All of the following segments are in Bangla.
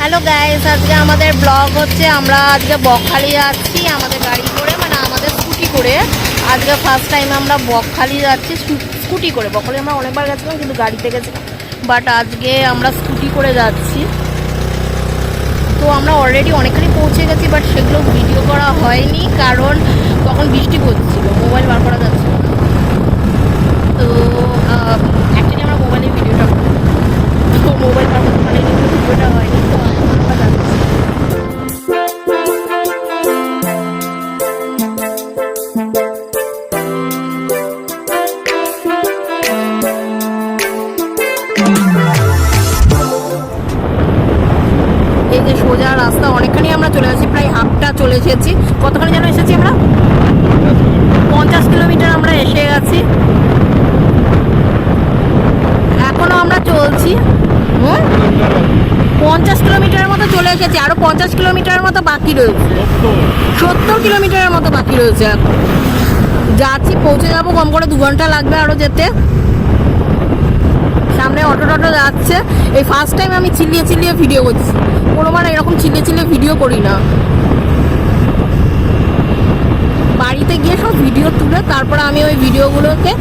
হ্যালো গাইস, আজকে আমাদের ব্লগ হচ্ছে আমরা আজকে বকখালি যাচ্ছি আমাদের গাড়ি করে, মানে আমাদের স্কুটি করে। আজকে ফার্স্ট টাইম আমরা বকখালি যাচ্ছি স্কুটি করে। বকখালি আমরা অনেকবার গেছিলাম কিন্তু গাড়িতে গেছিলাম, বাট আজকে আমরা স্কুটি করে যাচ্ছি। তো আমরা অলরেডি অনেকখানি পৌঁছে গেছি, বাট সেগুলো ভিডিও করা হয়নি কারণ তখন বৃষ্টি পড়ছিল, মোবাইল বার করা যাচ্ছিল না। তো অ্যাকচুয়ালি আমরা মোবাইলে ভিডিওটা করি, তো মোবাইল বার করতে পারিনি, ভিডিওটা হয়নি। তো আমরা যাচ্ছি। এই যে সোজা রাস্তা, অনেকখানি আমরা চলে আসছি, প্রায় হাফটা চলে এসেছি। কতখানি যেন এসেছি আমরা? 50 কিলোমিটার আমরা এসে গেছি। এখনো আমরা চলছি। 50 কিলোমিটারের মতো চলে এসেছি, আরো 50 কিলোমিটারের মতো বাকি রয়েছে। 70 কিলোমিটারের মতো বাকি রয়েছে। এখন যাচ্ছি, পৌঁছে যাবো। কম করে 2 ঘন্টা লাগবে আরো যেতে। সামনে অটো টটো যাচ্ছে। এই ফার্স্ট টাইম আমি চিল্লিয়ে চিল্লিয়ে ভিডিও করছি, কোনোবার এরকম চিল্লিয়ে চিল্লিয়ে ভিডিও করি না। বাড়িতে গিয়ে সব ভিডিও তুলে তারপরে আমি ওই ভিডিওগুলোকে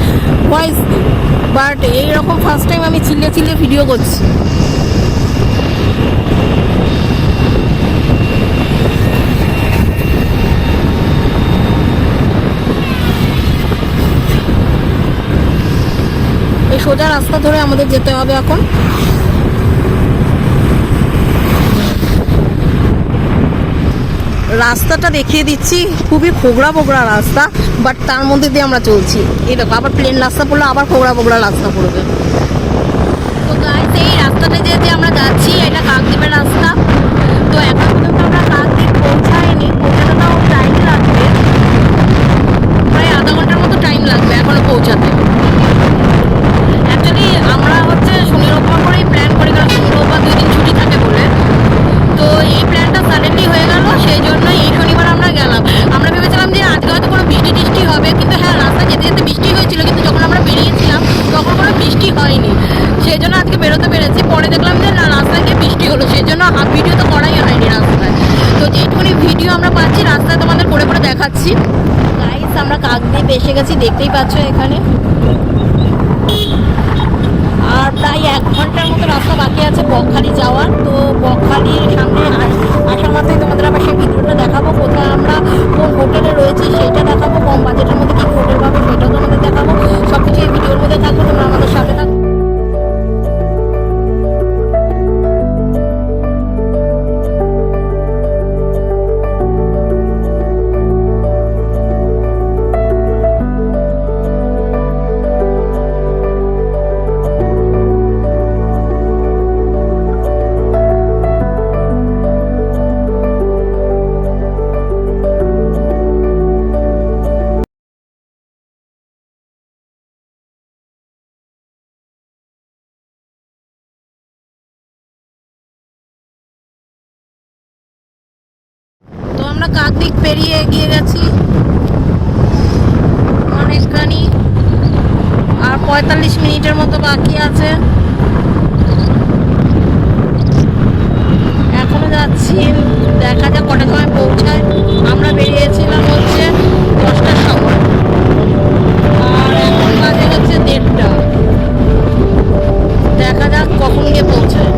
ভয়েস দিই, বাট এইরকম ফার্স্ট টাইম আমি চিল্লিয়ে চিল্লিয়ে ভিডিও করছি। এই সোজা রাস্তা ধরে আমাদের যেতে হবে এখন। রাস্তাটা দেখিয়ে দিচ্ছি, খুবই খোগড়া বোগড়া রাস্তা, বাট তার মধ্যে দিয়ে আমরা চলছি। এই দেখো, আবার প্লেন রাস্তা পড়লে আবার খোগড়া বোগড়া রাস্তা পড়বে। তো গাইস, এই রাস্তাটা যে আমরা যাচ্ছি এটা কাকদ্বীপের রাস্তা। তো এখন পর্যন্ত আমরা কাকদ্বীপ পৌঁছাইনি, পৌঁছাতে তাও টাইম লাগবে, প্রায় আধা ঘন্টার মতো টাইম লাগবে এখনো পৌঁছাতে। অ্যাকচুয়ালি আমরা হচ্ছে শনি রোববার করেই প্ল্যান করে গেলাম, শনি রোববার 2 দিন ছুটি থাকে বলে। তো এই প্ল্যানটা সাডেনলি হয়ে গেল, সেই জন্য এই শনিবার আমরা গেলাম। আমরা ভেবেছিলাম যে আজকে হয়তো কোনো বৃষ্টি টিষ্টি হবে, কিন্তু হ্যাঁ, রাস্তা যেতে যেতে বৃষ্টি হয়েছিল, কিন্তু যখন আমরা বেরিয়েছিলাম তখন কোনো বৃষ্টি হয়নি, সেই জন্য আজকে বেরোতে পেরেছি। পরে দেখলাম যে না, রাস্তায় গিয়ে বৃষ্টি হলো, সেই জন্য হাফ ভিডিও তো করাই হয়নি রাস্তায়। তো যেটুকুনি ভিডিও আমরা পাচ্ছি রাস্তায় তোমাদের করে করে দেখাচ্ছি। গাইস, আমরা কাকদ্বীপ এসে গেছি, দেখতেই পাচ্ছ এখানে। আর প্রায় 1 ঘন্টার মতো রাস্তা বাকি আছে বকখালি যাওয়ার। তো বকখালির সামনে আসার মাত্রই তোমাদের আবার সেই ভিডিওটা দেখাবো, কোথায় আমরা কোন হোটেলে রয়েছি সেটা দেখাবো, কম বাজেটের মধ্যে কী হোটেল পাবো সেটাও তোমাদের দেখাবো। সব কিছু এই ভিডিওর মধ্যে থাকবো, তোমরা আমাদের সাথে থাকো। তো আমরা কাকদ্বীপ পেরিয়ে এগিয়ে গেছি অনেকখানি, আর 45 মিনিটের মতো বাকি আছে। এখনো যাচ্ছি, দেখা যাক কটার সময় পৌঁছায়। আমরা বেরিয়েছিলাম হচ্ছে 10টার সময়, আর এখন বাজে হচ্ছে 1:30। দেখা যাক কখন গিয়ে পৌঁছায়।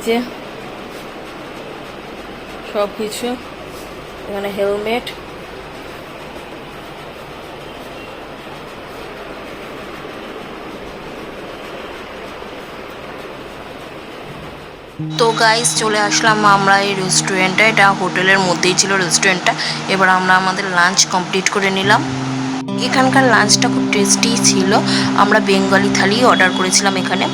যে সব কিছু, এখানে হেলমেট, তো গাইস চলে আসলাম আমরা এই রেস্টুরেন্টে। এটা হোটেলের মধ্যেই ছিল রেস্টুরেন্টটা। এবার আমরা আমাদের লাঞ্চ কমপ্লিট করে নিলাম। এখানকার লাঞ্চটা খুব টেস্টি ছিল। আমরা বেঙ্গলি থালি অর্ডার করেছিলাম এখানে।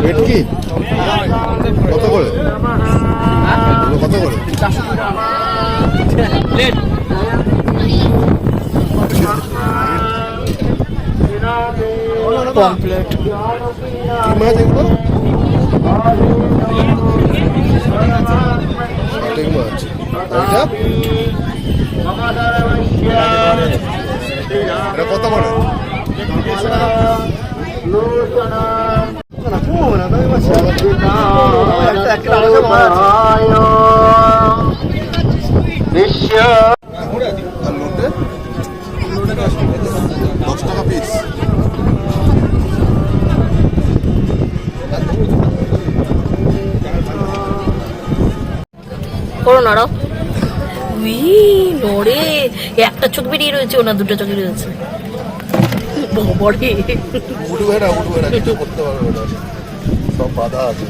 ভেটকি কত করে? কত করে? পমপ্লেট। কি মাছ এগুলো? শার্টিং মাছ। এটা কত করে? দশ টাকা পিস। করো নাড়াও। নড়ে একটা চোখ বেরিয়ে রয়েছে, ওনা দুটো চোখ রয়েছে। উঠবে না, উঠবে না, কিছু করতে পারবে না, সব বাধা আছে।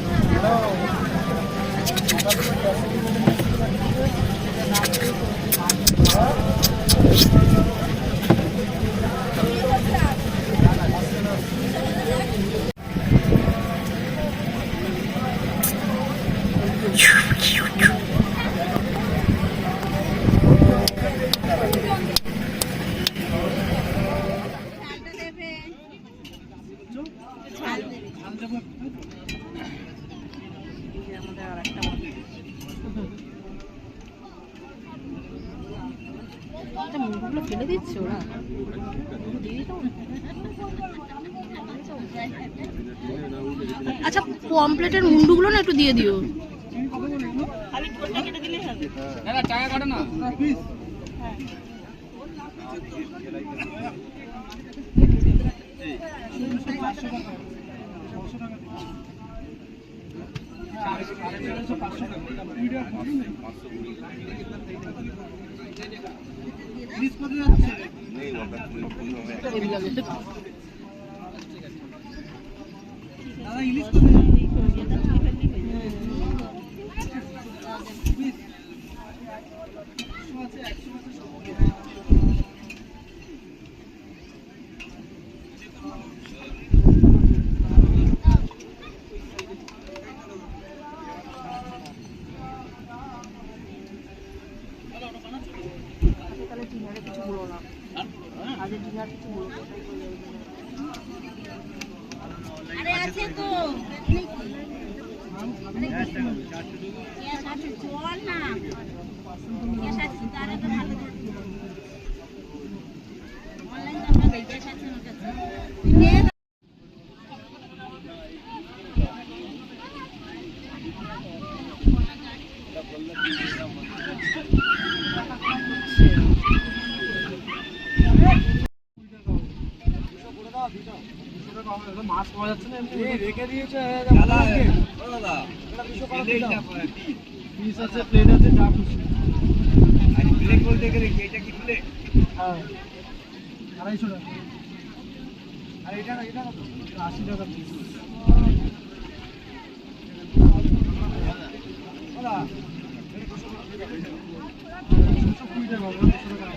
ফেলে দিচ্ছে ওরা। আচ্ছা পমপ্লেটের মুন্ডুগুলো না একটু দিয়ে দিও। খালি টোলটা কেটে দিলেই হবে। দাদা টাকা কাটো না প্লিজ। হ্যাঁ ইলিশ করে তাহলে ডিনারে কিছু বলো না, আজ ডিনার কিছু বলো না। আরে আছে তো চল না তারা তো ভালো অনলাইন আমরা দেখে আছে আমার কাছে। মাছ পাওয়া যাচ্ছে না রেখে দিয়েছে পিস আছে প্লেট আছে যা খুশি প্লেট বলতে গেলে এটা কি প্লেট? হ্যাঁ 250 টাকা। আর এটা 80 টাকা পিস। তিনটে 100 টাকা।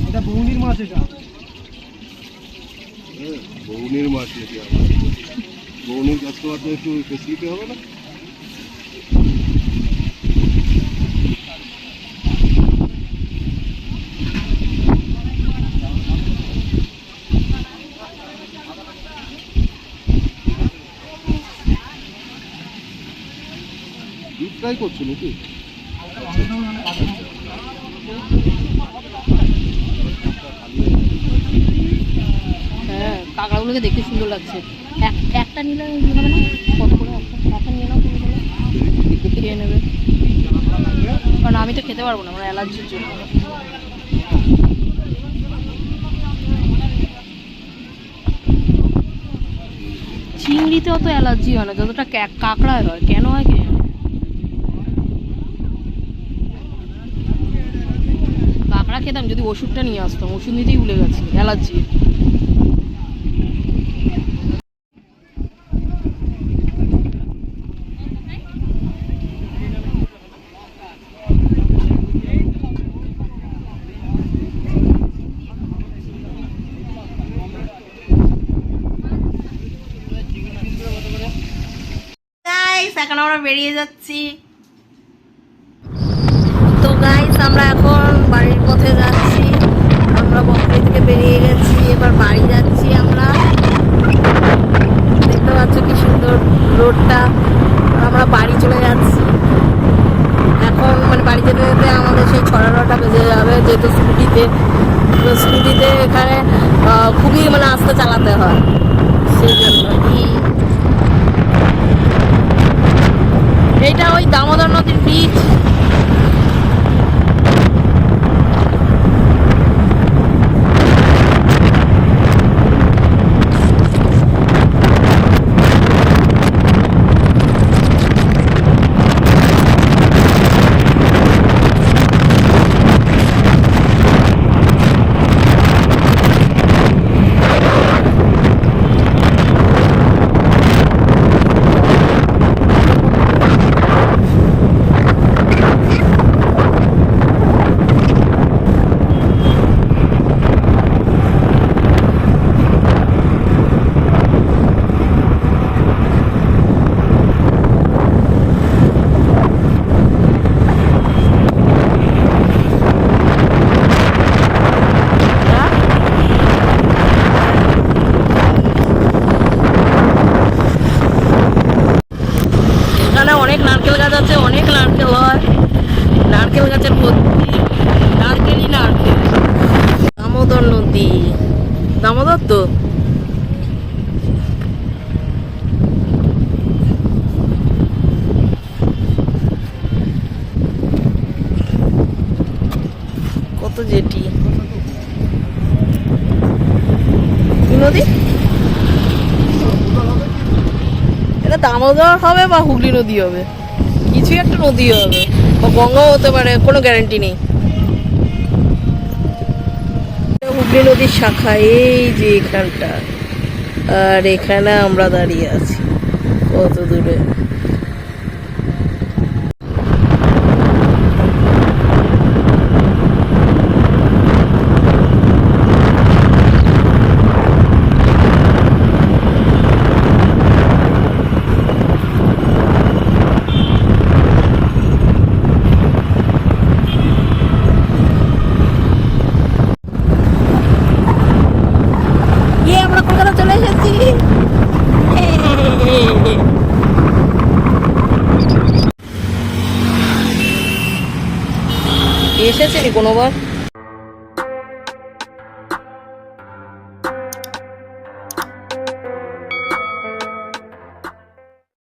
এটা বৌনির মাছ, এটা বৌনির মাছ নাকি? বৌনির কাস্টমার তো একটু বেশি দিতে হবে না? ডিপ ফ্রাই করছো নাকি? হ্যাঁ কাঁকড়াগুলোকে দেখতে সুন্দর লাগছে। একটা নিলে হবে না? কত করে একটা নিয়ে নাও, তুমি বলো খেয়ে নেবে, কারণ আমি তো খেতে পারবো না, আমার অ্যালার্জির জন্য। চিংড়িতে অত অ্যালার্জি হয় না যতটা কাঁকড়ায় হয়, কেন হয় কি? কাঁকড়া খেতাম যদি ওষুধটা নিয়ে আসতাম, ওষুধ নিতেই ভুলে গেছি অ্যালার্জি। এখন আমরা বেরিয়ে যাচ্ছি। তো গাইস আমরা এখন বাড়ির পথে যাচ্ছি। আমরা বকখালি থেকে বেরিয়ে গেছি, এবার বাড়ি যাচ্ছি আমরা। দেখতে পাচ্ছ কি সুন্দর রোডটা। আমরা বাড়ি চলে যাচ্ছি এখন, মানে বাড়ি যেতে যেতে আমাদের সেই 9:30 বেজে যাবে, যেহেতু স্কুটিতে এখানে খুবই মানে আস্তে চালাতে হয়, সেই জন্য। এইটা ওই দামোদর নদীর ব্রিজ। নারকেল গাছের ভর্তি, নারকেলই নারকেল। দামোদর নদী, দামোদর তো কত জেটি। কি নদী এটা? দামোদর হবে বা হুগলি নদী হবে, কিছু একটা নদী হবে, বা গঙ্গাও হতে পারে, কোনো গ্যারান্টি নেই। হুগলি নদীর শাখা এই যে এখানটা, আর এখানে আমরা দাঁড়িয়ে আছি কত দূরে। আমরা কলকাতা চলে এসেছি। এসেছে কোনোবার?